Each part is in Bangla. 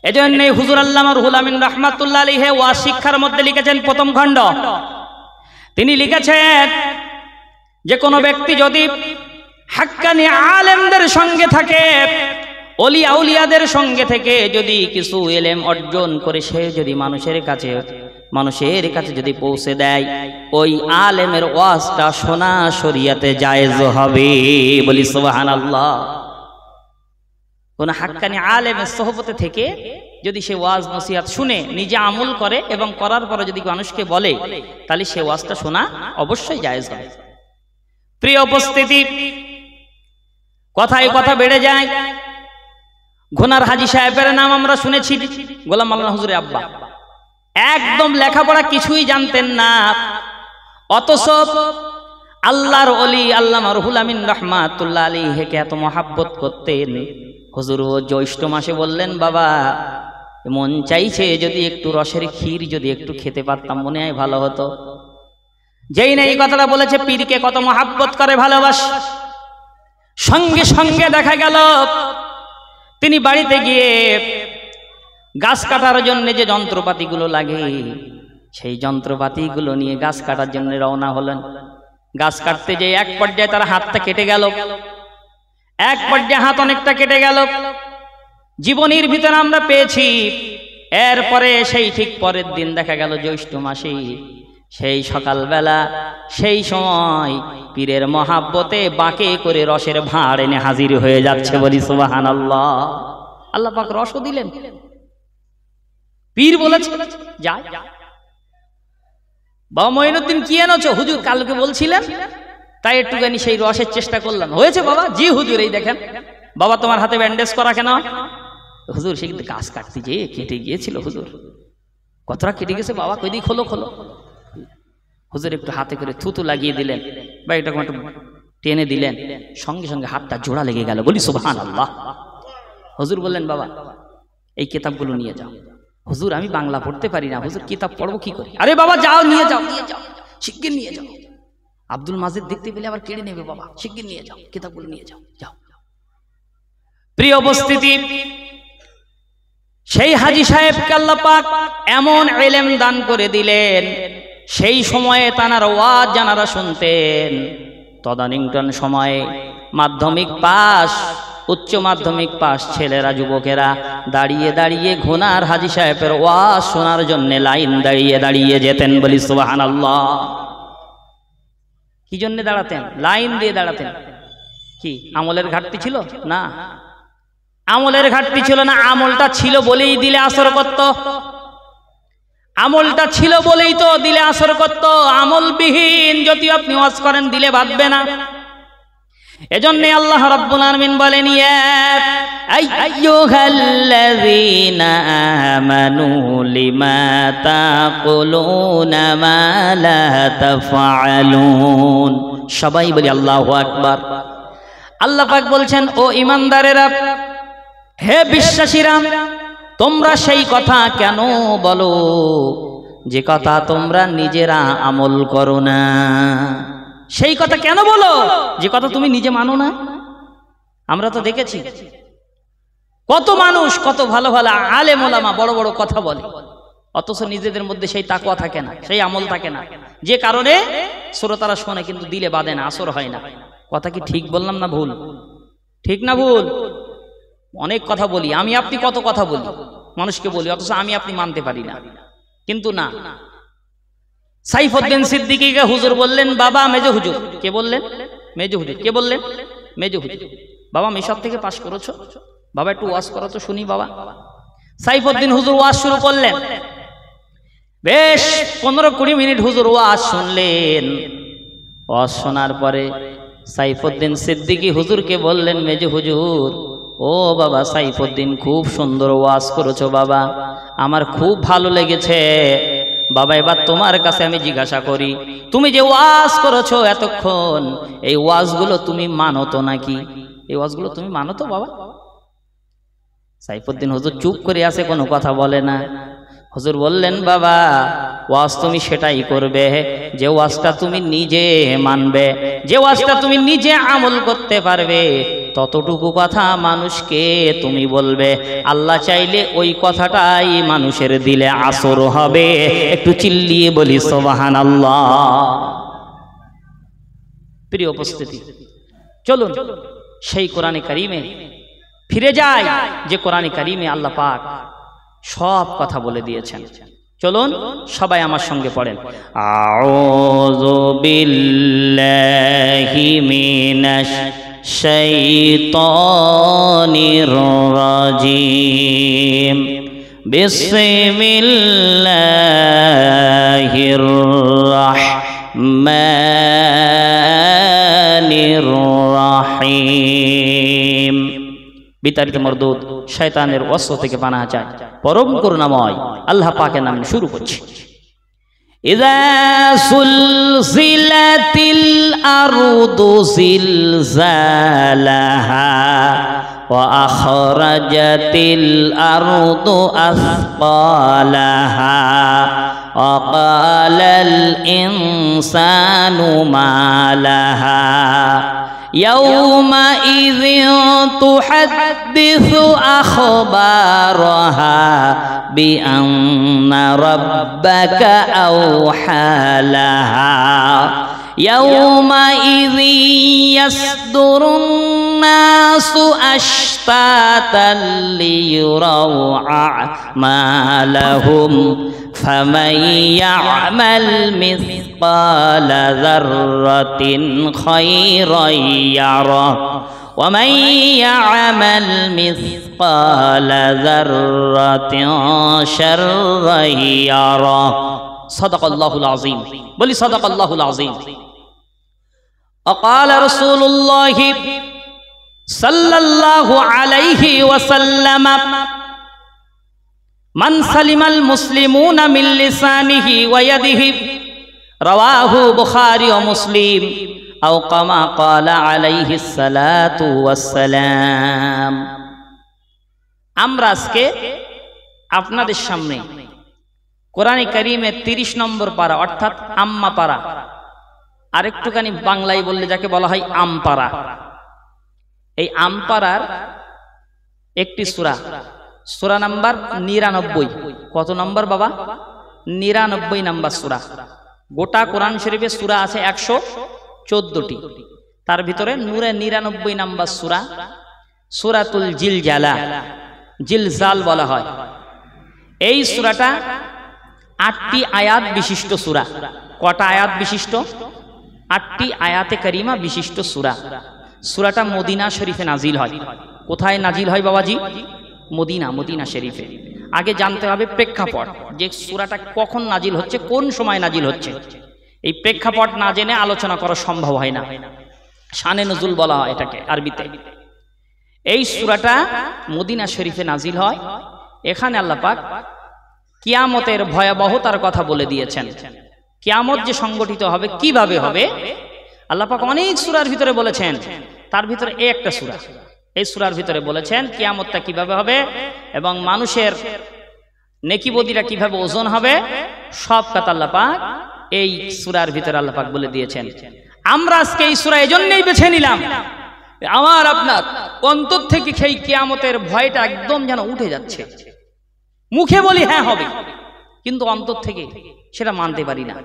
এজন্য হুজুর আল্লামা রুহুল আমিন রাহমাতুল্লাহ আলাইহি ওয়াজ শিক্ষার মধ্যে লিখেছেন প্রথম খণ্ড, তিনি লিখেছেন যে কোনো ব্যক্তি যদি হাক্কানি আলেমদের সঙ্গে থাকে, ওলি আউলিয়াদের সঙ্গে থেকে যদি কিছু ইলম অর্জন করে সে যদি মানুষের কাছে যদি পৌঁছে দেয়, ওই আলেমের ওয়াজটা শোনা শরীয়তে জায়েজ হবে। বলি সুবহানাল্লাহ। কোন হাক্কানি আলেমের সোহবতে থেকে যদি সে ওয়াজ নসিহত শুনে নিজে আমল করে এবং করার পরে যদি মানুষকে বলে, তাহলে সে ওয়াজটা শোনা অবশ্যই জায়েজ হবে। প্রিয় উপস্থিতি, কথায় কথা বেড়ে যায়। ঘোনার হাজী সাহেবের নাম আমরা শুনেছি, গোলাম মাওলানা হুজুরের আব্বা। একদম লেখাপড়া কিছুই জানতেন না, অথচ আল্লাহর ওলি আল্লামা রুহুল আমিন রাহমাতুল্লাহ আলাইহিকে এত মহাব্বত করতেন। হুজুর জ্যৈষ্ঠ মাসে বললেন, বাবা মন চাইছে যদি একটু রসের ক্ষীর যদি একটু খেতে পারতাম, মনে হয় ভালো হতো। যেই না এই কথাটা বলেছে, পীরকে কত মহাব্বত করে ভালোবাসে। সঙ্গে সঙ্গে দেখা গেল তিনি বাড়িতে গিয়ে গাছ কাটার জন্য যে যন্ত্রপাতিগুলো লাগে, সেই যন্ত্রপাতিগুলো নিয়ে গাছ কাটার জন্য রওনা হলেন। গাছ কাটতে যে এক পর্যায়ে তার হাতটা কেটে গেল, এক পর্যায়ে হাত অনেকটা কেটে গেল। জীবনের ভিতরে আমরা পেয়েছি। এরপরে সেই ঠিক পরের দিন দেখা গেল জ্যৈষ্ঠ মাসে, সেই সকালবেলা সেই সময় পীরের মহাব্বতে বাঁকে করে রসের ভাঁড় এনে হাজির হয়ে যাচ্ছে। বলি সুবহানাল্লাহ। আল্লাহ পাক রসও দিলেন। পীর বলেছে যা বাবা মঈনুদ্দিন কি এনেছো? হুজুর কালকে বলছিলেন, তাই একটুখানি সেই রসের চেষ্টা করলাম। হয়েছে বাবা? জি হুজুর। এই দেখেন বাবা, তোমার হাতে ব্যান্ডেজ করা কেন? হুজুর সে কিন্তু গাছ কাটতে যেয়ে কেটে গিয়েছিল হুজুর। কতটা কেটে গেছে বাবা? কই খোলো খোলো। হুজুর একটু হাতে করে থুতু লাগিয়ে দিলেন বা এটা একটু টেনে দিলেন, সঙ্গে সঙ্গে হাতটা জোড়া লেগে গেল। বলি সুবহানাল্লাহ। হুজুর বললেন, বাবা এই কিতাবগুলো নিয়ে যাও। হুজুর আমি বাংলা পড়তে পারি না, হুজুর কিতাব পড়বো কি করে? আরে বাবা যাও, নিয়ে যাও, শিগগির নিয়ে যাও। আব্দুল মাজিদ দেখতে পেলে আবার কেড়ে নেবে, বাবা শিগগির নিয়ে যাও, কিতাবগুলো নিয়ে যাও। যাও। প্রিয় উপস্থিতি, সেই হাজী সাহেবকে আল্লাহ পাক এমন ইলম দান করে দিলেন, সেই সময়ে তানার ওয়াজ জানারা শুনতেন। তদানীন্তন সময়ে মাধ্যমিক পাস, উচ্চ মাধ্যমিক পাস ছেলেরা, যুবকেরা দাঁড়িয়ে দাঁড়িয়ে ঘোনার হাজী সাহেবের ওয়াজ শোনার জন্য লাইন দাঁড়িয়ে দাঁড়িয়ে যেতেন। বলি সুবহানাল্লাহ। কি জন্য দাঁড়াতেন? লাইন দিয়ে দাঁড়াতেন। কি আমলের ঘাটতি ছিল? না, আমলের ঘাটতি ছিল না। আমলটা ছিল বলেই দিলে আসর করত। আমলটা ছিল বলেই তো দিলে আসর করত। আমলবিহীন যদি আপনি ওয়াজ করেন, দিলে বাঁধবে না। এজন্য আল্লাহ রাব্বুল আলামিন বলেন, ইয়া আইয়ুহাল্লাযীনা আমানু লিমা তাকুলুনা মা লা তাফআলুন। সবাই বলি আল্লাহু আকবার। আল্লাহ পাক বলছেন, ও ঈমানদারেরা, হে বিশ্বাসীরা, তোমরা সেই কথা কেন বলো যে কথা তোমরা নিজেরা আমল করো না? সেই কথা কেন বলো যে কথা তুমি নিজে মানো না? আমরা তো দেখেছি কত মানুষ, কত ভালো ভালো আলেম ওলামা বড় বড় কথা বলে, অথচ নিজেদের মধ্যে সেই তাকওয়া থাকে না, সেই আমল থাকে না, যে কারণে শ্রোতারা শোনে কিন্তু দিলে বাঁধে না, আসর হয় না। কথা কি ঠিক বললাম না ভুল? ঠিক না ভুল? অনেক কথা বলি আমি, আপনি কত কথা বলি, মানুষকে বলি, অথচ আমি আপনি মানতে পারি না। কিন্তু না, সাইফুদ্দিন সিদ্দিকীকে হুজুর বললেন, বাবা মেজো হুজুর। কে বললেন? মেজো হুজুর। কে বললেন? মেজো হুজুর। বাবা মিশর থেকে পাশ করেছো, বাবা একটু ওয়াজ করো তো শুনি বাবা। সাইফুদ্দিন হুজুর ওয়াজ শুরু করলেন। বেশ 15-20 মিনিট হুজুর ওয়াজ শুনলেন। ওয়াজ শোনার পরে সাইফুদ্দিন সিদ্দিকী হুজুরকে বললেন, মেজো হুজুর, ও বাবা সাইফুদ্দিন, খুব সুন্দর ওয়াজ করেছো বাবা, আমার খুব ভালো লেগেছে বাবা। এবার তোমার কাছে আমি জিজ্ঞাসা করি, তুমি যে ওয়াজ করেছো এতক্ষণ, এই ওয়াজগুলো তুমি মানো তো নাকি? এই ওয়াজগুলো তুমি মানো তো বাবা? সাইফুদ্দিন হুজুর চুপ করে আছে, কোনো কথা বলে না। হুজুর বললেন, বাবা ওয়াজ তুমি সেটাই করবে যে ওয়াজটা তুমি নিজে মানবে, যে ওয়াজটা তুমি নিজে আমল করতে পারবে, ততটুকু কথা মানুষকে তুমি বলবে। আল্লাহ চাইলে ওই কথাটাই মানুষের দিলে আসর হবে। একটু চিল্লিয়ে বলি সুবহানাল্লাহ। প্রিয় উপস্থিতি, চলুন সেই কোরআনে কারিমে ফিরে যাই, যে কোরআনে কারিমে আল্লাহ পাক সব কথা বলে দিয়েছেন। চলুন সবাই আমার সঙ্গে পড়েন, আউযু বিল্লাহি মিনাশ শাইতানির রাজিম, বিসমিল্লাহির রাহমানির রাহিম। বিতাড়িত মরদুদ শয়তানের ওয়াসওয়াসা থেকে পানাহ চাই, পরম করুণাময় আল্লাহ পাকের নামে শুরু করছি। ইযা সুলসিলাতিল আরদু জিলজালাহা ওয়া আখরাজাতিল আরদু আসকালাহা ওয়া ক্বালাল ইনসানু মা লাহা ইয়াউমাইযিন তুহাদ্দিসু আখবারাহা বিআন্না রাব্বাকা আওহা লাহা ইয়াউমাইযিন ইয়াসদুরুন নাসু আশতাতান লিয়ুরাউ আমালাহুম فمن يعمل مثقال ذرة خيرا يره ومن يعمل مثقال ذرة شرا يره صدق الله العظيم بل صدق الله العظيم وقال رسول الله صلى الله عليه وسلم মান সালিমাল মুসলিমুনা মিন লিসানিহি ওয়া ইয়াদিহি, রাওয়াহু বুখারী ও মুসলিম, আও কামা ক্বালা আলাইহিস সালাতু ওয়াস সালাম। আমরা আজকে আপনাদের সামনে কোরআনে কারীমের 30 নম্বর পারা অর্থাৎ আম্মা পারা, আরেকটুখানি বাংলায় বললে যাকে বলা হয় আমপারা, এই আমপারার একটি সূরা, সূরা নাম্বার 99। কত নম্বর বাবা? 99 নম্বর সূরা। গোটা কোরআন শরীফে সূরা আছে 114টি, তার ভিতরে নূরে 99 নম্বর সূরা সূরাতুল জিলজালা, জিলজাল বলা হয়। এই সূরাটা 8টি আয়াত বিশিষ্ট সূরা। কটা আয়াত বিশিষ্ট? 8টি আয়াতে কারিমা বিশিষ্ট সূরা। সূরাটা মদিনা শরীফে নাজিল হয়। কোথায় নাজিল হয় বাবাজি? মদিনা, মদিনা শরীফে। আগে জানতে হবে প্রেক্ষাপট, যে সূরাটা কখন নাজিল হচ্ছে, কোন সময় নাজিল হচ্ছে। এই প্রেক্ষাপট না জেনে আলোচনা করা সম্ভব হয় না। শানে নুজুল বলা হয় এটাকে আরবিতে। এই সূরাটা মদিনা শরীফে নাজিল হয়। এখানে আল্লাহ পাক কিয়ামতের ভয়াবহতার কথা বলে দিয়েছেন। কিয়ামত যে সংগঠিত হবে, কিভাবে হবে, আল্লাহ পাক অনেক সূরার ভিতরে বলেছেন। তার ভিতরে এই একটা সূরা, এই সূরার ভিতরে বলেছেন কিয়ামতটা কিভাবে হবে এবং মানুষের নেকি বদিরা কিভাবে ওজন হবে, সব কথা আল্লাহ পাক এই সূরার ভিতরে আল্লাহ পাক বলে দিয়েছেন। আমরা আজকে এই সূরা এজন্যই বেছে নিলাম, আমার আপনার অন্তর থেকে সেই কিয়ামতের ভয়টা একদম যেন উঠে যাচ্ছে। মুখে বলি হ্যাঁ হবে, কিন্তু অন্তর থেকে সেটা মানতে পারি না।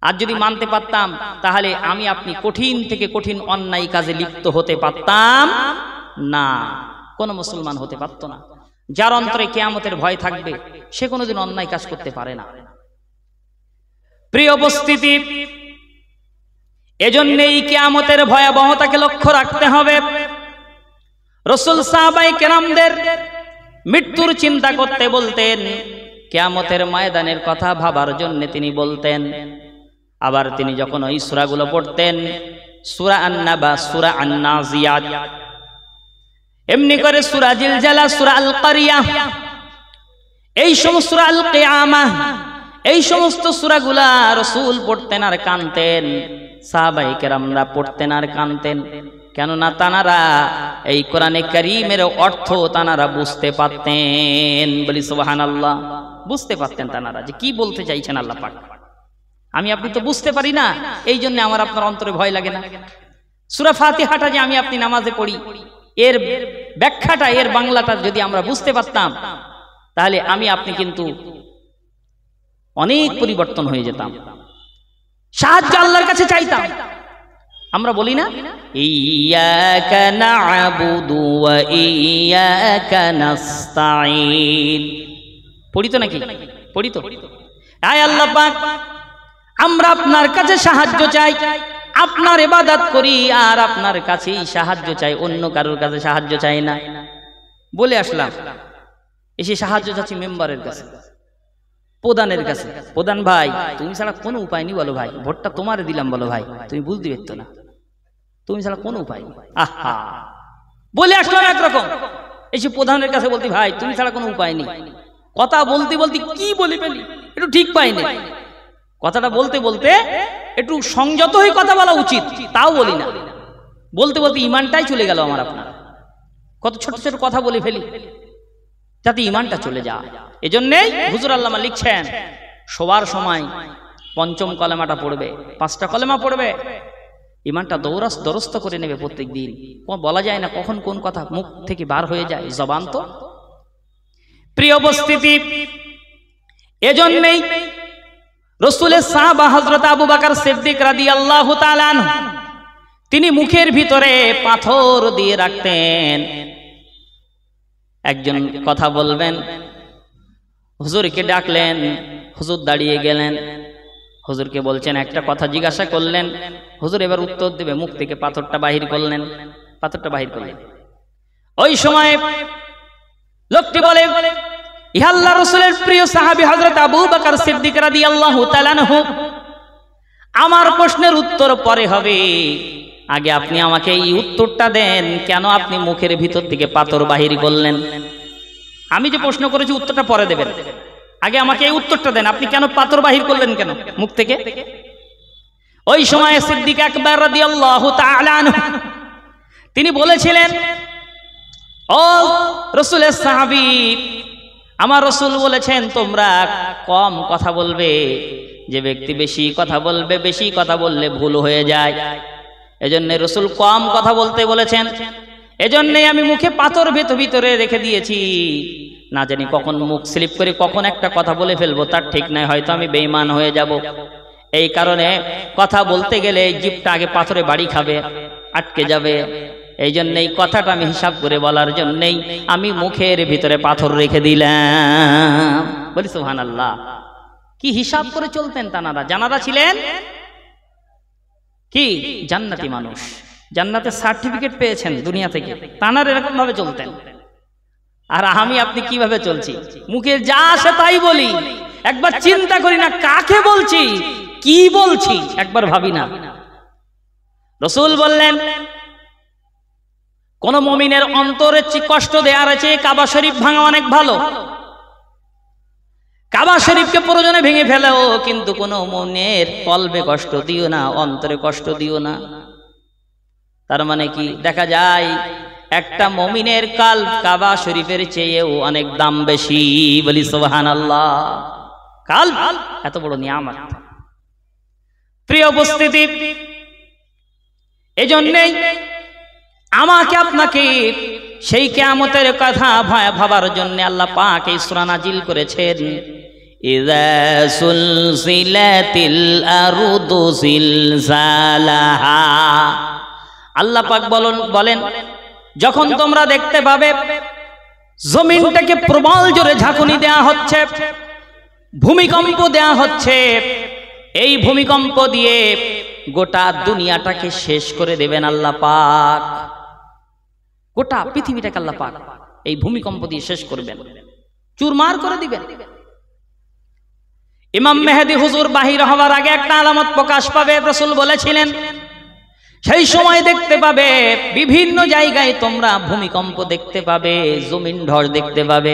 আর যদি মানতে পারতাম তাহলে আমি আপনি কঠিন থেকে কঠিন অন্যায় কাজে লিপ্ত হতে পারতাম না, কোন মুসলমান হতে পারত না। যার অন্তরে কিয়ামতের ভয় থাকবে সে কোনোদিন অন্যায় কাজ করতে পারে না। প্রিয় উপস্থিতি, এজন্যই কিয়ামতের ভয়াবহতাকে লক্ষ্য রাখতে হবে। রাসূল সাহাবায়ে কেরামদের মৃত্যুর চিন্তা করতে বলতেন, কিয়ামতের ময়দানের কথা ভাবার জন্য তিনি বলতেন। আবার তিনি যখন ওই সূরাগুলো পড়তেন, সূরা আন-নাবা, সূরা আন-নাজিয়াত, এমনি করে সূরা জিলজালা, সূরা আল কারিয়াহ, এই সমস্ত সূরা আল কিয়ামাহ, এই সমস্ত সূরাগুলা রাসূল পড়তেন আর কানতেন, সাহাবায়ে কেরামরা পড়তেন আর কানতেন। কেননা তানারা এই কোরআনে কারীমের অর্থ তানারা বুঝতে পারতেন। বলি সুবহানাল্লাহ। বুঝতে পারতেন তানারা যে কি বলতে চাইছেন আল্লাহ পাক। আমি আপনি তো বুঝতে পারি না, এই জন্য আমার আপনার অন্তরে ভয় লাগে না। সূরা ফাতিহাটা যে আমি আপনি নামাজে পড়ি, এর ব্যাখ্যাটা, এর বাংলাটা যদি আমরা বুঝতে পারতাম, তাহলে আমি আপনি কিন্তু অনেক পরিবর্তন হয়ে যেতাম। সাহায্য আল্লাহর কাছে চাইতাম। আমরা বলি না, ইয়্যাকা না'বুদু ওয়া ইয়্যাকা নাস্তাঈন, পড়ি তো নাকি? পড়ি তো। আয় আল্লাহ পাক, আমরা আপনার কাছে সাহায্য চাই, আপনার ইবাদত করি আর আপনার কাছেই সাহায্য চাই, অন্য কারোর কাছে সাহায্য চাই না। বলে আসলাম, এসে সাহায্য চাচ্ছি মেম্বারের কাছে, প্রধানের কাছে। প্রধান ভাই, তুমি ছাড়া কোনো উপায় নেই বলো ভাই, ভোটটা তোমারে দিলাম বলো ভাই, তুমি বুঝতে পারতো না, তুমি ছাড়া কোনো উপায় নেই। আহা, বলে আসলাম একরকম, এসে প্রধানের কাছে বলতে ভাই তুমি ছাড়া কোনো উপায় নেই। কথা বলতে বলতে কি বলে ফেলি, একটু ঠিক পাইনি। কথাটা বলতে বলতে একটু সংযত হয়ে কথা বলা উচিত, তাও বলি না। বলতে বলতে ইমানটাই চলে গেল আমার আপনার। কত ছোট ছোট কথা বলে ফেলি যাতে ইমানটা চলে যায়। এজন্যই হুজুর আল্লামা লিখছেন, শোবার সময় পঞ্চম কলেমাটা পড়বে, 5টা কলেমা পড়বে, ইমানটা দরস্ত করে নেবে প্রত্যেক দিন। বলা যায় না কখন কোন কথা মুখ থেকে বার হয়ে যায়, জবান তো। প্রিয় উপস্থিতি, এজন্যই রাসূলের সাহাবা হযরত আবু বকর সিদ্দিক রাদিয়াল্লাহু তাআলা আনহু, তিনি মুখের ভিতরে পাথর দিয়ে রাখতেন। একজন কথা বলবেন, হুজুরকে ডাকলেন, হুজুর দাঁড়িয়ে গেলেন, হুজুরকে বলছেন একটা কথা জিজ্ঞাসা করলেন, হুজুর এবার উত্তর দেবে, মুখ থেকে পাথরটা বাহির করলেন, পাথরটা বাহির করলেন। ওই সময় লোকটি বলে, ইহা আল্লাহর রাসূলের প্রিয় সাহাবী হযরত আবু বকর সিদ্দিক রাদিয়াল্লাহু তাআলা আনহু, আমার প্রশ্নের উত্তর পরে হবে, আগে আপনি আমাকে এই উত্তরটা দেন, কেন আপনি মুখের ভিতর থেকে পাথর বাহির করলেন? আমি যে প্রশ্ন করেছি উত্তরটা পরে দেবেন, আগে আমাকে এই উত্তরটা দেন, আপনি কেন পাথর বাহির করলেন কেন মুখ থেকে? ওই সময় সিদ্দিক আকবর রাদিয়াল্লাহু তাআলা আনহু তিনি বলেছিলেন, ও রাসূলের সাহাবী, আমার রাসূল বলেছেন তোমরা কম কথা বলবে, যে ব্যক্তি বেশি কথা বলবে, বেশি কথা বললে ভুল হয়ে যায়, এজন্য রাসূল কম কথা বলতে বলেছেন। এজন্যই আমি মুখে পাথর ভিতরে রেখে দিয়েছি, না জানি কখন মুখ স্লিপ করে কখন একটা কথা বলে ফেলবো, তার ঠিক নাই, হয়তো আমি বেঈমান হয়ে যাব। এই কারণে কথা বলতে গেলে জিভটা আগে পাথরে বাড়ি খাবে, আটকে যাবে। এই জন্যই কথাটা আমি হিসাব করে বলার জন্যই আমি মুখের ভিতরে পাথর রেখে দিলাম। বলি সুবহানাল্লাহ। কি হিসাব করে চলতেন তানারা, জানারা ছিলেন কি জান্নাতি মানুষ, জান্নাতের সার্টিফিকেট পেয়েছেন দুনিয়া থেকে, তানারা এরকম ভাবে চলতেন। আর আমি আপনি কিভাবে চলছি? মুখের যা আসে তাই বলি, একবার চিন্তা করি না কাকে বলছি, কি বলছি, একবার ভাবি না। রাসূল বললেন, কোন মুমিনের অন্তরে কষ্ট দেওয়ার চেয়ে কাবা শরীফ ভাঙা অনেক ভালো। কাবা শরীফকে প্রয়োজনে ভেঙে ফেলেও কিন্তু কোন মুমিনের কলবে কষ্ট দিও না, অন্তরে কষ্ট দিও না। তার মানে কি দেখা যায়, একটা মুমিনের কালব কাবা শরীফের চেয়েও অনেক দাম বেশি। বলি সুবহানাল্লাহ। কালব এত বড় নিয়ামত। প্রিয় উপস্থিতি, এজন্যই আমাকে আপনাকে সেই কিয়ামতের কথা ভাবার জন্য আল্লাহ পাক এই সূরা নাজিল করেছেন। ইযা সুলসিলাতিল আরদু জিলজালাহা, আল্লাহ পাক বলেন যখন তোমরা দেখতে পাবে জমিনটাকে প্রবল জোরে ঝাঁকুনি দেয়া হচ্ছে, ভূমিকম্প দেয়া হচ্ছে, এই ভূমিকম্প দিয়ে গোটা দুনিয়াটাকে শেষ করে দেবেন আল্লাহ পাক। গোটা পৃথিবীটাকে আল্লাহ পাক এই ভূমিকম্প দিয়ে শেষ করবেন, চুরমার করে দিবেন। ইমাম মেহেদী হুজুর বাহির হওয়ার আগে একটা আলামত প্রকাশ পাবে, রাসূল বলেছিলেন সেই সময় দেখতে পাবে বিভিন্ন জায়গায় তোমরা ভূমিকম্প দেখতে পাবে, জমিন ধস দেখতে পাবে,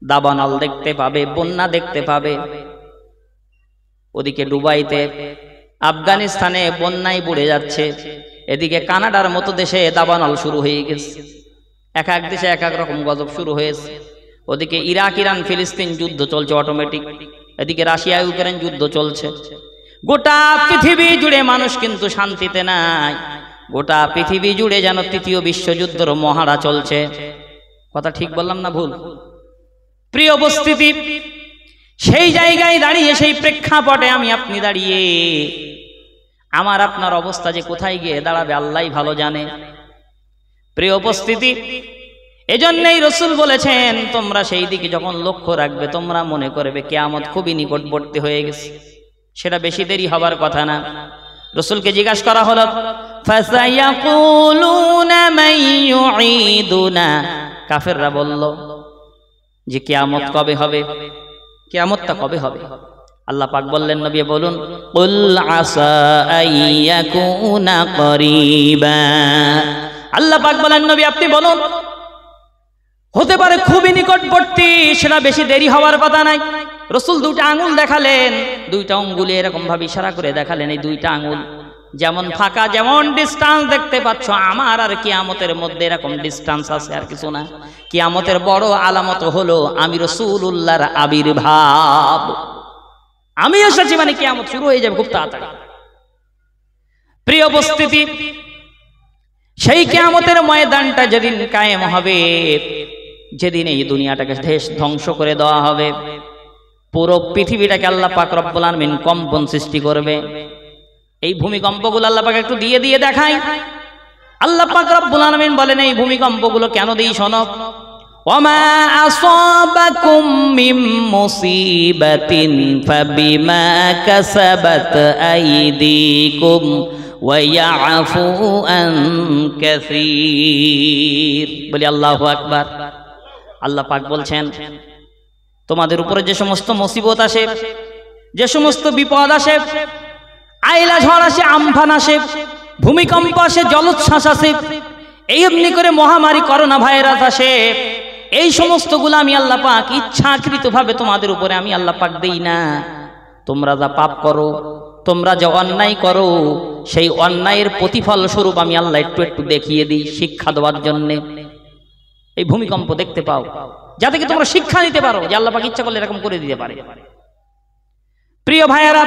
দাবানল দেখতে পাবে, বন্যা দেখতে পাবে। ওদিকে দুবাইতে, আফগানিস্তানে বন্যায় বুড়ে যাচ্ছে, এদিকে কানাডার মতো দেশে দাবানল শুরু হয়ে গেছে। এক এক দেশে এক এক রকম গজব শুরু হয়েছে। ওদিকে ইরাক, ইরান, ফিলিস্তিন যুদ্ধ চলছে অটোমেটিক, এদিকে রাশিয়া ইউক্রেন যুদ্ধ চলছে। গোটা পৃথিবী জুড়ে মানুষ কিন্তু শান্তিতে নাই। গোটা পৃথিবী জুড়ে যেন তৃতীয় বিশ্বযুদ্ধের মহড়া চলছে। কথা ঠিক বললাম না ভুল? প্রিয় উপস্থিতি, সেই জায়গায় দাঁড়িয়ে, সেই প্রেক্ষাপটে আমি আপনি দাঁড়িয়ে, আমার আপনার অবস্থা যে কোথায় গিয়ে দাঁড়াবে আল্লাহই ভালো জানে। প্রিয় উপস্থিতি, এজন্যই রাসূল বলেছেন, তোমরা সেই দিকে যখন লক্ষ্য রাখবে তোমরা মনে করবে কিয়ামত খুবই নিকটবর্তী হয়ে গেছে। সেটা বেশি দেরি হবার কথা না। রাসূলকে জিজ্ঞাসা করা হলো, ফাসায়াকুলুনা মান ইউঈদুনা, কাফেররা বলল যে কিয়ামত কবে হবে, কিয়ামতটা কবে হবে? আল্লাহ পাক বললেন, নবী বলুন, কুল আসা আইয়াকুনা করিবা। আল্লাহ পাক বলেন, নবী আপনি বলুন, হতে পারে খুবই নিকটবর্তী, সেটা বেশি দেরি হওয়ার কথা নাই। রাসূল দুইটা আঙ্গুল দেখালেন, দুইটা আঙ্গুলে এরকম ভাবে ইশারা করে দেখালেন, এই দুইটা আঙ্গুল যেমন ফাঁকা, যেমন ডিস্টেন্স দেখতে পাচ্ছ, আমার আর কিয়ামতের মধ্যে এরকম ডিস্টেন্স আছে, আর কিছু না। কিয়ামতের বড় আলামত হলো আমি রাসূলুল্লাহর আবির্ভাব। আমি এসেছি মানে কিয়ামত শুরু হয়ে যাবে খুব তাড়াতাড়ি। প্রিয় উপস্থিতি, সেই কিয়ামতের ময়দানটা যেদিন কায়েম হবে, যেদিন এই দুনিয়াটাকে ধ্বংস করে দেওয়া হবে, পুরো পৃথিবীটাকে আল্লাহ পাক রব্বুল আলামিন কম্পন সৃষ্টি করবে। এই ভূমিকম্পগুলো আল্লাহ পাক একটু দিয়ে দিয়ে দেখায়। আল্লাহ পাক রব্বুল আলামিন বলেন, এই ভূমিকম্পগুলো কেন দেই শোনো। ওয়ামা আসাবাকুম মিন মুসিবাতিন ফাবিমা কাসাবাত আইদিকুম ওয়া ইয়াফু আন কাসীর। বলি আল্লাহু আকবার। আল্লাহ পাক বলছেন, তোমাদের উপরে যে সমস্ত মুসিবত আসে, যে সমস্ত বিপদ আসে, আইলা ঝড় আসে, আমফান আসে, ভূমিকম্প আসে, জলোচ্ছ্বাস আসে, এই এমনি করে মহামারী করোনা ভাইরাস আসে, এই সমস্তগুলো আমি আল্লাহ পাক ইচ্ছাকৃতভাবে তোমাদের উপরে আমি আল্লাহ পাক দেই না। তোমরা যা পাপ করো, তোমরা যা অন্যায় করো, সেই অন্যায়ের প্রতিফল স্বরূপ আমি আল্লাহ একটু একটু দেখিয়ে দিই শিক্ষা দেওয়ার জন্যে। এই ভূমিকম্প দেখতে পাও যাতে কি তোমরা শিক্ষা নিতে পারো যে আল্লাহ পাক ইচ্ছা করলে এরকম করে দিতে পারে। প্রিয় ভাইয়েরা,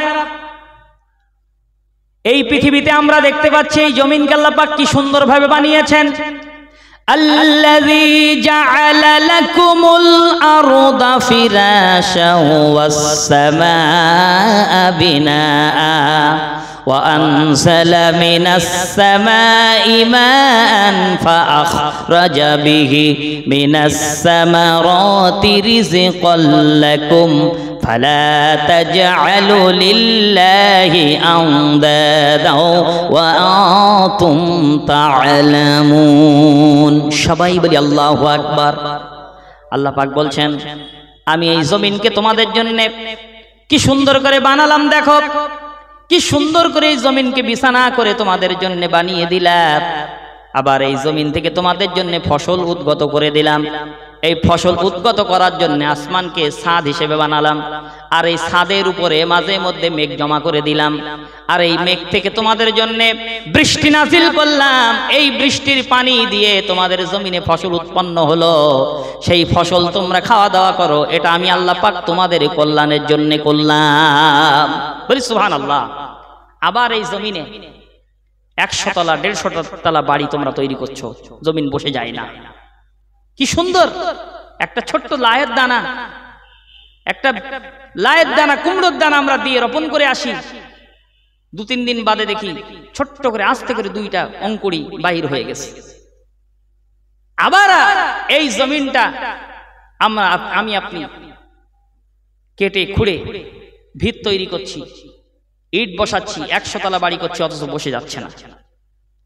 এই পৃথিবীতে আমরা দেখতে পাচ্ছি এই জমিনকে আল্লাহ পাক কি সুন্দরভাবে বানিয়েছেন। আল্লাযী জাআলা লাকুমুল আরদা ফিরাশাও ওয়াস সামাআ বিনাআ ওয়া আনজালা মিনাস সামাই মাআন ফাআখরাজা বিহি মিনাস সামারাতি রিজকাল লাকুম ফালা তাজআলু লিল্লাহি আনদাদা ওয়া আনতুম তা'লামুন। সবাই বলি আল্লাহু আকবার। আল্লাহ পাক বলছেন, আমি এই জমিনকে তোমাদের জন্য কি সুন্দর করে বানালাম, দেখো কি সুন্দর করে এই জমিনকে বিছানা করে তোমাদের জন্য বানিয়ে দিলাম। আবার এই জমিন থেকে তোমাদের জন্য ফসল উদ্গত করে দিলাম। এই ফসল উদ্গত করার জন্য আসমানকে ছাদ হিসেবে বানালাম, আর এই ছাদের উপরে মাঝে মধ্যে মেঘ জমা করে দিলাম, আর এই মেঘ থেকে তোমাদের জন্য বৃষ্টি নাজিল করলাম। এই বৃষ্টির পানি দিয়ে তোমাদের জমিনে ফসল উৎপন্ন হলো, সেই ফসল তোমরা খাওয়া দাওয়া করো। এটা আমি আল্লাহ পাক তোমাদের কল্যাণের জন্য করলাম। বলি সুবহানাল্লাহ। আবার এই জমিনে 100 তলা 150 তলা বাড়ি তোমরা তৈরি করছো, জমিন বসে যায় না। কি সুন্দর একটা ছোট্ট লায়ের দানা, একটা লায়ের দানা, কুমড়োর দানা আমরা দিয়ে রোপণ করে আসি, 2-3 দিন বাদে দেখি ছোট্ট করে আস্তে করে 2টা অঙ্কুরি বাহির হয়ে গেছে। আবার এই জমিনটা আমি আপনি কেটে খুঁড়ে ভিত তৈরি করছি, ইট বসাচ্ছি, 100 তলা বাড়ি করছি, অথচ বসে যাচ্ছে না,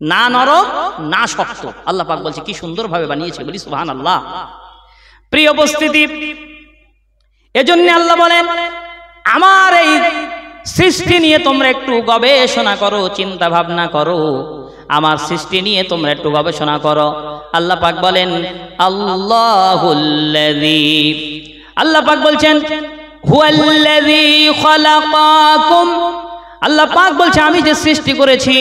না নরম না শক্ত। আল্লাহ পাক বলছে কি সুন্দরভাবে বানিয়েছে। বলি সুবহানাল্লাহ। প্রিয় উপস্থিতি, এজন্য আল্লাহ বলেন, আমার এই সৃষ্টি নিয়ে তোমরা একটু গবেষণা করো, চিন্তা ভাবনা করো, আমার সৃষ্টি নিয়ে তোমরা একটু গবেষণা করো। আল্লাহ পাক বলেন, আল্লাহুল্লাযী, আল্লাহ পাক বলছেন, হুয়াল্লাযী খালাকাকুম, আল্লাহ পাক বলছে আমি যে সৃষ্টি করেছি,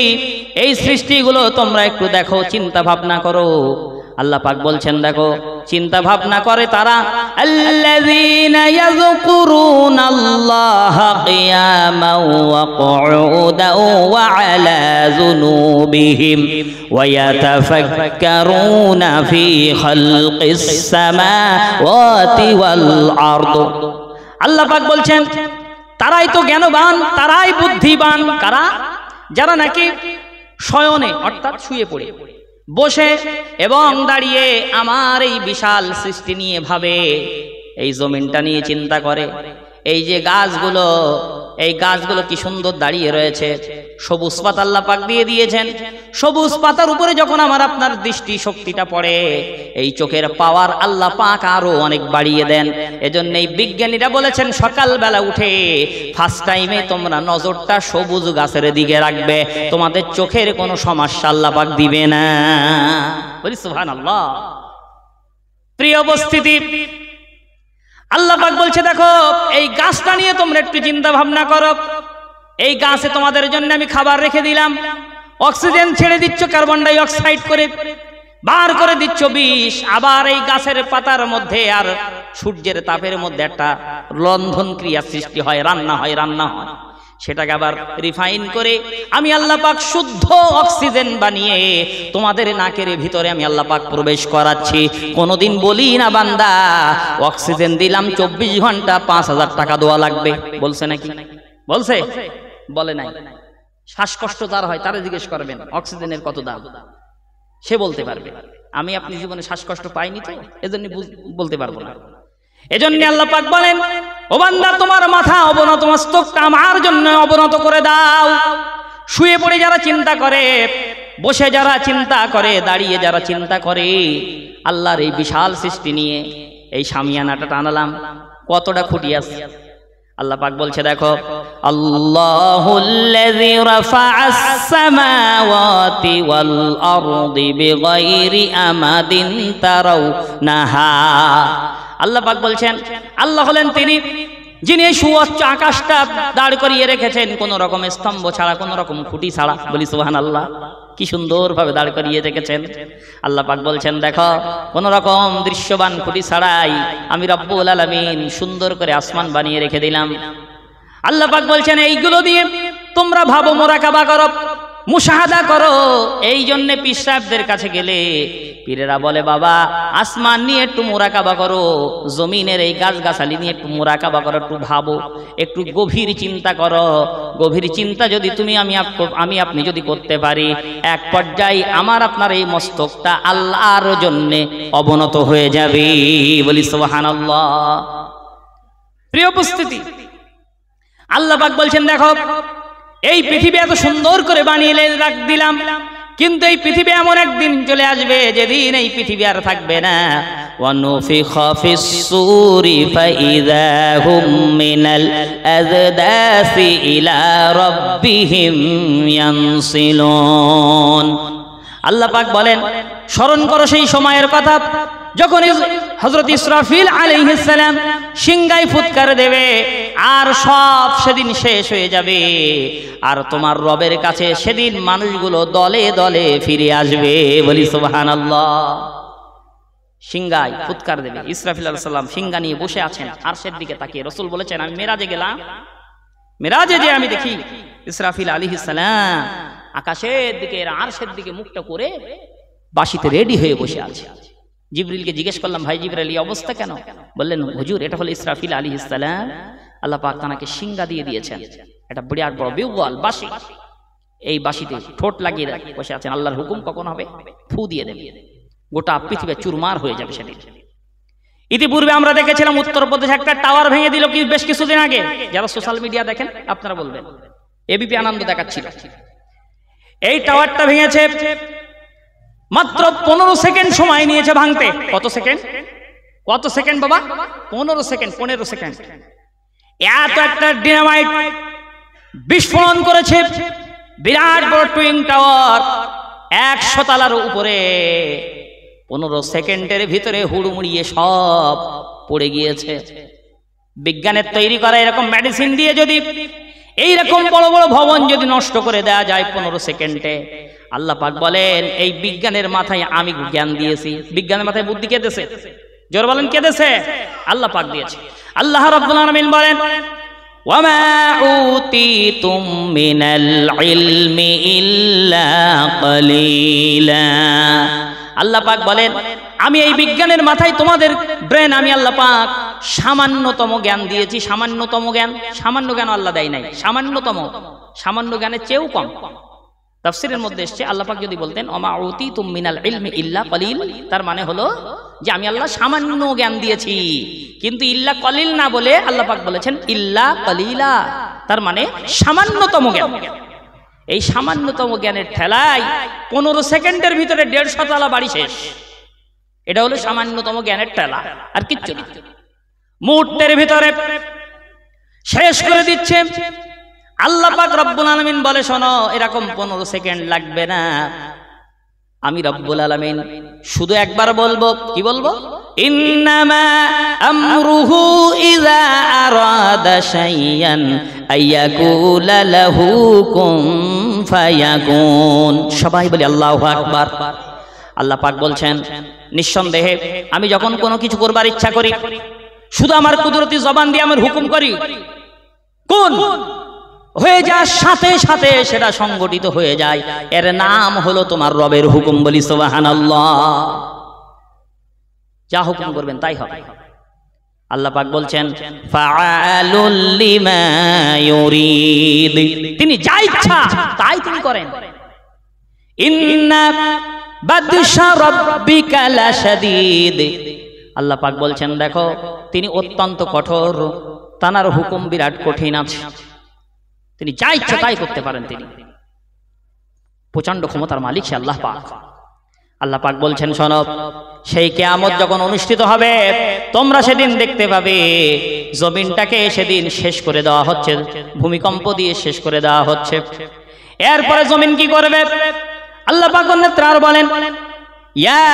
এই সৃষ্টিগুলো তোমরা একটু দেখো, চিন্তা ভাবনা করো। আল্লাহ পাক বলছেন দেখো চিন্তা ভাবনা করে তারা আল্লাযীনা ইয়াযকুরুনাল্লাহা কিয়ামান ওয়া কুউদান ওয়া আলা যুনুবিহিম ওয়া ইয়াতাফাক্কারুনা ফি খালকিস সামাওয়াতি ওয়াল আরদ। আল্লাহ পাক বলছেন তারাই তো জ্ঞানবান, তারাই বুদ্ধিমান। কারা? যারা নাকি শয়নে অর্থাৎ শুয়ে পড়ে, বসে এবং দাঁড়িয়ে আমার এই বিশাল সৃষ্টি নিয়ে ভাবে, এই জমিনটা নিয়ে চিন্তা করে। এই যে গাছগুলো, এই গাছগুলো কি সুন্দর দাঁড়িয়ে রয়েছে, সবুজ পাতা আল্লাহ পাক দিয়ে দিয়েছেন। সবুজ পাতার উপরে যখন আমার আপনার দৃষ্টি শক্তিটা পড়ে, এই চোখের পাওয়ার আল্লাহ পাক আরো অনেক বাড়িয়ে দেন। এজন্য এই বিজ্ঞানীরা বলেছেন সকালবেলা উঠে ফার্স্ট টাইমে তোমরা নজরটা সবুজ গাছের দিকে রাখবে, তোমাদের চোখের কোনো সমস্যা আল্লাহ পাক দিবে না। বলি সুবহানাল্লাহ। প্রিয় উপস্থিতি, আল্লাহ পাক বলছে দেখো এই গাছটা নিয়ে তোমরা একটু চিন্তা ভাবনা করো। এই গাছে তোমাদের জন্য আমি খাবার রেখে দিলাম, অক্সিজেন ছেড়ে দিচ্ছ, কার্বন ডাই অক্সাইড করে বার করে দিচ্ছ বিষ। আবার এই গাছের পাতার মধ্যে আর সূর্যের তাপের মধ্যে একটা রন্ধন ক্রিয়া সৃষ্টি হয়, রান্না হয়। সেটাকে আবার রিফাইন করে আমি আল্লাহ পাক শুদ্ধ অক্সিজেন বানিয়ে তোমাদের নাকের ভিতরে আমি আল্লাহ পাক প্রবেশ করাচ্ছি। কোনোদিন বলি না বান্দা অক্সিজেন দিলাম 24 ঘন্টা 5000 টাকা দেওয়া লাগবে, বলছে নাকি? বলছে? বলে নাই। শ্বাসকষ্ট যার হয় তারা জিজ্ঞেস করবেন অক্সিজেনের কত দাম, সে বলতে পারবে। আমি আপনি জীবনে শ্বাসকষ্ট পাইনি তো, এজন্য বলতে পারবো না। এজন্য আল্লাহ পাক বলেন ও বান্দা তোমার মাথা অবনত, মস্তকটা আমার জন্য অবনত করে দাও। শুয়ে পড়ে যারা চিন্তা করে, বসে যারা চিন্তা করে, দাঁড়িয়ে যারা চিন্তা করে, আল্লাহর এই বিশাল সৃষ্টি নিয়ে এই শামিয়ানাটা টানালাম, কতটা খুঁটি আছে। আল্লাহ পাক বলছে দেখো আল্লাহুল্লাযী রাফা'আস সামাওয়াতি ওয়াল আরদি বিগাইরি আমাদিন তারাউনাহা। আল্লাহ পাক বলছেন আল্লাহ হলেন তিনি যিনি সুউচ্চ আকাশটা দাঁড় করিয়ে রেখেছেন কোন রকম স্তম্ভ ছাড়া, কোন রকম খুঁটি ছাড়া। বলি সুবহানাল্লাহ। কি সুন্দরভাবে দাঁড় করিয়ে রেখেছেন। আল্লাহ পাক বলছেন দেখো কোন রকম দৃশ্যবান খুঁটি ছাড়াই আমি রব্বুল আলামিন সুন্দর করে আসমান বানিয়ে রেখে দিলাম। আল্লাহ পাক বলছেন এইগুলো দিয়ে তোমরা ভাবো, মুরাকাবা করো, মুশাহাদা করো। এই জন্য পীর সাহেবদের কাছে গেলে পীরেরা বলে বাবা আসমান নিয়ে একটু মুরাকাবা করো, জমিনের এই গাছগাছালি নিয়ে একটু মুরাকাবা করো, একটু ভাবো, একটু গভীর চিন্তা করো। গভীর চিন্তা যদি তুমি আমি আপনি যদি করতে পারি, এক পর্যায়ে আমার আপনার এই মস্তকটা আল্লাহর জন্য অবনত হয়ে যাবে। বলি সুবহানাল্লাহ। প্রিয় উপস্থিতি, আল্লাহ পাক বলছেন দেখো এই পৃথিবী এত সুন্দর করে বানিয়ে রাখ দিলাম, কিন্তু এই পৃথিবী এমন একদিন চলে আসবে যেদিন এই পৃথিবী আর থাকবে না। ওয়ানুফিখা ফিস-সূরি ফাইযা হুম মিনাল আযদাসি ইলা রাব্বিহিম ইয়ানসিলুন। আল্লাহ পাক বলেন স্মরণ করো সেই সময়ের কথা যখন হযরত ইসরাফিল আলাইহিস সালাম সিংহায় ফুৎকার দেবে, আর সব সেদিন শেষ হয়ে যাবে, আর তোমার রবের কাছে সেদিন মানুষগুলো দলে দলে ফিরে আসবে। বলি সুবহানাল্লাহ। সিংহায় ফুৎকার দেবে, ইসরাফিল আলাইহিস সালাম সিংহা নিয়ে বসে আছেন আরশের দিকে তাকিয়ে। রাসূল বলেছেন আমি মেরাজে গেলাম, মেরাজে যে আমি দেখি ইসরাফিল আলাইহিস সালাম আকাশের দিকে আরশের দিকে মুখটা করে বাঁশিতে রেডি হয়ে বসে আছে। জিবরিলকে জিজ্ঞেস করলাম ভাই জিবরাইল এই অবস্থা কেন? বললেন হুজুর এটা হলো ইসরাফিল আলাইহিস সালাম, আল্লাহ পাক তাকে সিংহা দিয়ে দিয়েছেন, এটা বিরাট বড় বিউগল বাঁশি, এই বাঁশিতে ঠোঁট লাগিয়ে বসে আছেন। আল্লাহর হুকুম কখন হবে? ফু দিয়ে দেবে, গোটা পৃথিবী চুরমার হয়ে যাবে সেদিন। ইতিপূর্বে আমরা দেখেছিলাম উত্তরপ্রদেশে একটা টাওয়ার ভেঙে দিল কি বেশ কিছুদিন আগে। যারা সোশ্যাল মিডিয়া দেখেন আপনারা বলবেন, এবিপি আনন্দ দেখাচ্ছিল। এই টাওয়ারটা ভেঙেছে, মাত্র 15 সেকেন্ড সময় নিয়েছে ভাঙতে। কত সেকেন্ড? কত সেকেন্ড বাবা? 15 সেকেন্ড। 15 সেকেন্ড এত একটা ডিনামাইট বিস্ফোরণ করেছে। বিরাট বড় টুইং টাওয়ার 100 তলার উপরে 15 সেকেন্ডের ভিতরে হুড়মুড়িয়ে সব পড়ে গিয়েছে। বিজ্ঞানের তৈরি করা এরকম মেডিসিন দিয়ে যদি এইরকম বড় বড় ভবন যদি নষ্ট করে দেয়া যায় 15 সেকেন্ডে, আল্লাহ পাক বলেন এই বিজ্ঞানের মাথায় আমি জ্ঞান দিয়েছি। বিজ্ঞানের মাথায় বুদ্ধি কে দিয়েছে? জোর বলেন কে দিয়েছে? আল্লাহ পাক দিয়েছে। আল্লাহ রাব্বুল আলামিন বলেন ওয়ামা উতিতুম মিনাল ইলমি ইল্লা কলিলা। আল্লাহ পাক বলেন আমি এই বিজ্ঞানের মাথায় তোমাদের ব্রেন আমি আল্লাহ পাক সামান্যতম জ্ঞান দিয়েছি। সামান্যতম জ্ঞান, সামান্য জ্ঞান আল্লাহ দেয় নাই, সামান্যতম, সামান্য জ্ঞানের চেয়েও কম। তাফসীরের মধ্যে এসেছে আল্লাহ পাক যদি বলতেন ওমা উতিতুম মিনাল ইলমি ইল্লা কলিল, তার মানে হলো যে আমি আল্লাহ সামান্য জ্ঞান দিয়েছি, কিন্তু ইল্লা কলিল না বলে আল্লাহ পাক বলেছেন ইল্লা কলিলা, তার মানে সামান্যতম জ্ঞান। এই সামান্যতম জ্ঞানের ঠেলায় 15 সেকেন্ডের ভিতরে 150 তলা বাড়ি শেষ। এটা হলো সামান্যতম জ্ঞানের ঠেলা, আর কিচ্ছু না। মুহূর্তের ভিতরে শেষ করে দিচ্ছে। আল্লাহ পাক রব্বুল আলামিন বলে শোনো এরকম 15 সেকেন্ড লাগবে না। আমি রব্বুল আলামিন শুধু একবার বলবো, কি বলবো? ইন্নামা আমরুহু ইযা আরাদা শাইয়ান আইয়াকুলা লাহু কুন ফায়াকুন। সবাই বলি আল্লাহু আকবার। আল্লাহ পাক বলছেন নিঃসন্দেহে আমি যখন কোনো কিছু করবার ইচ্ছা করি শুধু আমার কুদরতি জবান দিয়ে আমার হুকুম করি, কোন হয়ে যাওয়ার সাথে সাথে সেটা সংগঠিত হয়ে যায়। এর নাম হলো তোমার রবের হুকুম। বলি সুবহানাল্লাহ। যা হুকুম করবেন তাই হবে। আল্লাহ পাক বলছেন ফাআলুল লিমা ইউরিদ, তিনি যা ইচ্ছা তাই তিনি করেন। ইন্না বাদশা রাব্বিকা লাশাদীদ। আল্লাহ পাক বলছেন দেখো তিনি অত্যন্ত কঠোর, তানার হুকুম বিরাট কঠিন আছে, তিনি যা ইচ্ছা তাই করতে পারেন। তিনি প্রচন্ড ক্ষমতার মালিক সে আল্লাহ পাক। আল্লাহ পাক বলছেন শোনো সেই কিয়ামত যখন অনুষ্ঠিত হবে তোমরা সেদিন দেখতে পাবে জমিনটাকে সেদিন শেষ করে দেওয়া হচ্ছে, ভূমিকম্প দিয়ে শেষ করে দেওয়া হচ্ছে। এরপরে জমিন কি করবে? আল্লাহ পাক আর বলেন ইয়া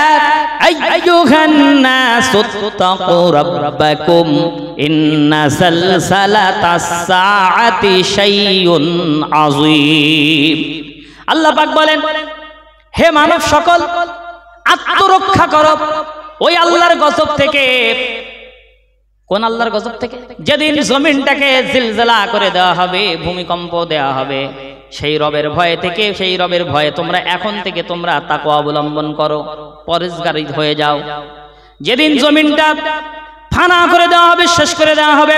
আইয়ুহান নাসু তাকু রাব্বাকুম ইন্না সালসালাতাস সাআতি শাইউন আযীম। আল্লাহ পাক বলেন হে মানব সকল আত্মরক্ষা করো ওই আল্লাহর গজব থেকে। কোন আল্লাহর গজব থেকে? যেদিন জমিনটাকে জিলজিলা করে দেওয়া হবে, ভূমিকম্প দেওয়া হবে, সেই রবের ভয় থেকে, সেই রবের ভয়ে তোমরা এখন থেকে তোমরা তাকওয়া অবলম্বন করো, পরেজগারি হয়ে যাও। যেদিন জমিনটা ফানা করে দেওয়া হবে, শেষ করে দেওয়া হবে,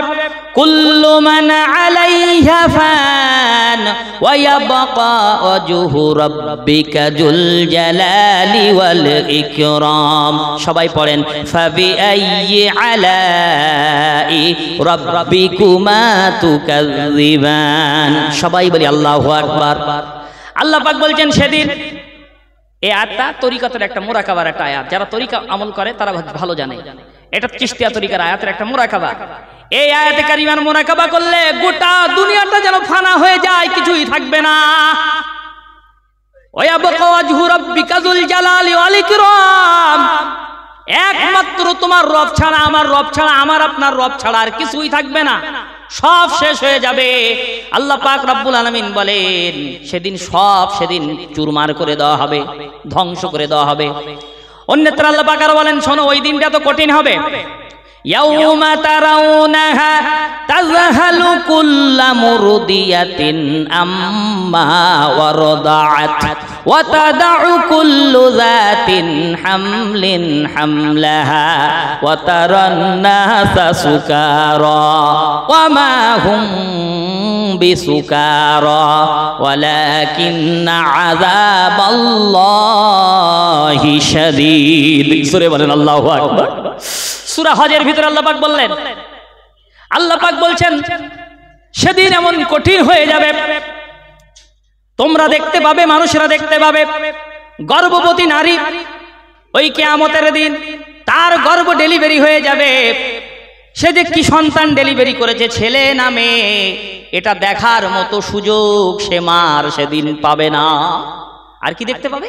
কুল্লু মান আলাইহা ফান ওয়া ইয়াবকা ওয়াজহু রাব্বিকা যুল জালালি ওয়াল ইকরাম। সবাই পড়েন ফাবিআইয়ি আলাই রাব্বিকুমা তুকাযযিবান। সবাই বলি আল্লাহু আকবার। আল্লাহ পাক বলছেন সেদিন, এই আয়াতটা তরিকাতের একটা মুরাকাবার একটা আয়াত, যারা তরিকা আমল করে তারা ভালো জানে। এটা চিশতিয়া তরিকার আয়াতের একটা মুরাকাবা। এই আয়াতে কারিমার মুরাকাবা করলে গোটা দুনিয়াটা যেন ফানা হয়ে যায়, কিছুই থাকবে না। ওয়ায়াবকা ওয়াজহু রাব্বিকা যুল জালালি ওয়াল ইকরাম। একমাত্র তোমার রব ছাড়া, আমার রব ছাড়া, আমার আপনার রব ছাড়া আর কিছুই থাকবে না, সব শেষ হয়ে যাবে। আল্লাহ পাক রব্বুল আলামিন বলেন সেদিন সব সেদিন চুরমার করে দেওয়া হবে, ধ্বংস করে দেওয়া হবে। অন্যত্র আল্লাহ পাক আর বলেন শোনো ওই দিনটা তো কঠিন হবে। ইয়াউমা তারাউনাহা তাযহালু কুল্লু মুরদিয়াতিন আম্মা ওয়ারদাআত ওয়া তাদউ কুল্লু যাতিন হামলিন হামলাহা ওয়া তারান নাসা সুকারা ওয়া মা হুম বিসুকারা ওয়ালাকিন্না আযাবাল্লাহি শাদীদ। সূরা বলেন আল্লাহু আকবার। সূরা হজের ভিতরে আল্লাহ পাক বললেন, আল্লাহ পাক বলছেন সেদিন এমন কঠিন হয়ে যাবে তোমরা দেখতে পাবে, মানুষেরা দেখতে পাবে গর্ভবতী নারী ওই কিয়ামতের দিন তার গর্ভ ডেলিভারি হয়ে যাবে। সে যে কি সন্তান ডেলিভারি করেছে, ছেলে না মেয়ে, এটা দেখার মতো সুযোগ সে মার সেদিন পাবে না। আর কি দেখতে পাবে?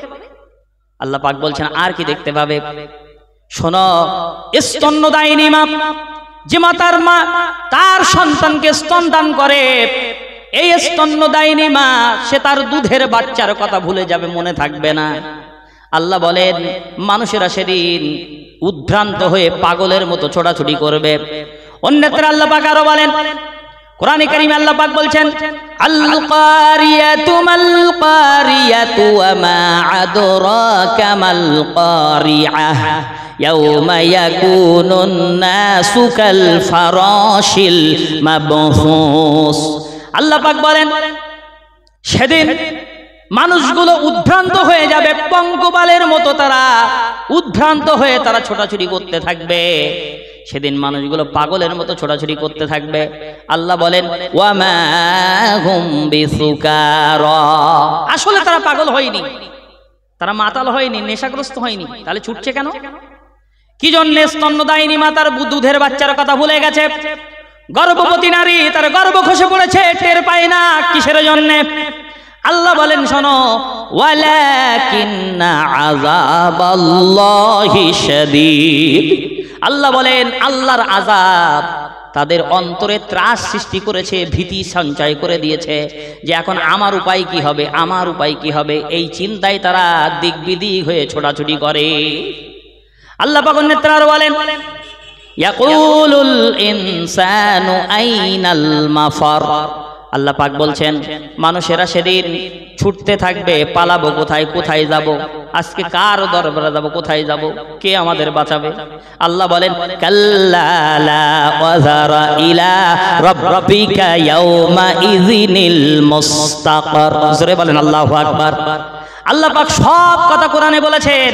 আল্লাহ পাক বলছেন আর কি দেখতে পাবে? শোনো স্তন্যদায়িনী মা, যে মাতার মা তার সন্তানকে স্তন দান করে, এই স্তন্যদায়িনী মা সে তার দুধের বাচ্চার কথা ভুলে যাবে, মনে থাকবে না। আল্লাহ বলেন মানুষেরা সেদিন উদ্ভ্রান্ত হয়ে পাগলের মতো ছোটাছুটি করবে। অন্যত্র আল্লাহ পাক আরো বলেন, কোরআনে কারীমে আল্লাহ পাক বলছেন, আল কারিয়াতু মাল কারিয়াতু ওয়া মা আদরাকা মাল কারিআহ ইয়াউমা ইয়াকুনুন নাসু কাল ফারাশিল মাবসুস। আল্লাহ পাক বলেন সেদিন মানুষগুলো উদ্ভ্রান্ত হয়ে যাবে, পঙ্গপালের মতো তারা উদ্ভ্রান্ত হয়ে তারা ছোটাছুটি করতে থাকবে। সেদিন মানুষগুলো পাগলের মতো ছোটাছুটি করতে থাকবে। আল্লাহ বলেন ওয়া মা হুম বিসুকারা, আসলে তারা পাগল হয়নি, তারা মাতাল হয়নি, নেশাগ্রস্ত হয়নি। তাহলে ছুটছে কেন? কি জন্য? স্তন্যদায়িনী মা তার দুধের বাচ্চার কথা ভুলে গেছে। গর্ভবতী নারী তার গর্ভ খসে পড়েছে, টের পায় না। কিসের জন্য? আল্লাহ বলেন শোনো, ওয়ালাকিন্না আযাবাল্লাহি শাদীদ। আল্লাহ বলেন আল্লাহর আযাব তাদের অন্তরে ত্রাস সৃষ্টি করেছে, ভীতি সঞ্চয় করে দিয়েছে যে এখন আমার উপায় কি হবে, আমার উপায় কি হবে, এই চিন্তায় তারা দিকবিদিক হয়ে ছোটাছুটি করে। আল্লাহ পাক অন্যত্র আরো বলেন, ইয়াকুলুল ইনসানু আইনাল মাফার। আল্লাহ পাক বলছেন মানুষেরা সেদিন ছুটতে থাকবে, পালাবো কোথায়, কোথায় যাব, আজকে কার দরবারে যাব, কোথায় যাব, কে আমাদের বাঁচাবে? আল্লাহ বলেন কাল্লা লা ওয়াজারা ইলা রাব্বিকা ইয়াউমা ইযিনিল মুস্তাকার। জোরে বলেন আল্লাহু আকবার। আল্লাহ পাক সব কথা কোরআনে বলেছেন।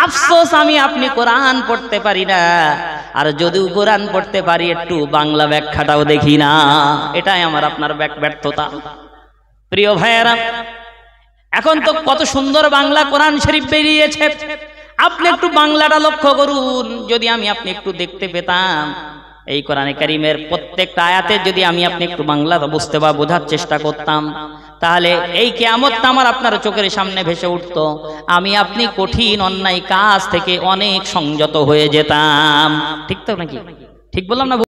আফসোস আমি আপনি কোরআন পড়তে পারি না, আর যদিও কোরআন পড়তে পারি একটু বাংলা ব্যাখ্যাটাও দেখি না। এটাই আমার আপনার ব্যর্থতা। প্রিয় ভাইয়েরা, এখন তো কত সুন্দর বাংলা কোরআন শরীফ বেরিয়েছে, আপনি একটু বাংলাটা লক্ষ্য করুন। যদি আমি আপনি একটু দেখতে পেতাম এই কোরআনে কারীমের প্রত্যেকটা আয়াতে, যদি আমি আপনি একটু বাংলা বুঝতে বা বোঝার চেষ্টা করতাম, তাহলে এই কিয়ামতটা আমার আপনার চোখের সামনে ভেসে উঠতো। আমি আপনি কঠিন অন্যায় কাজ থেকে অনেক সংযত হয়ে যেতাম। ঠিক তো নাকি? ঠিক বললাম না?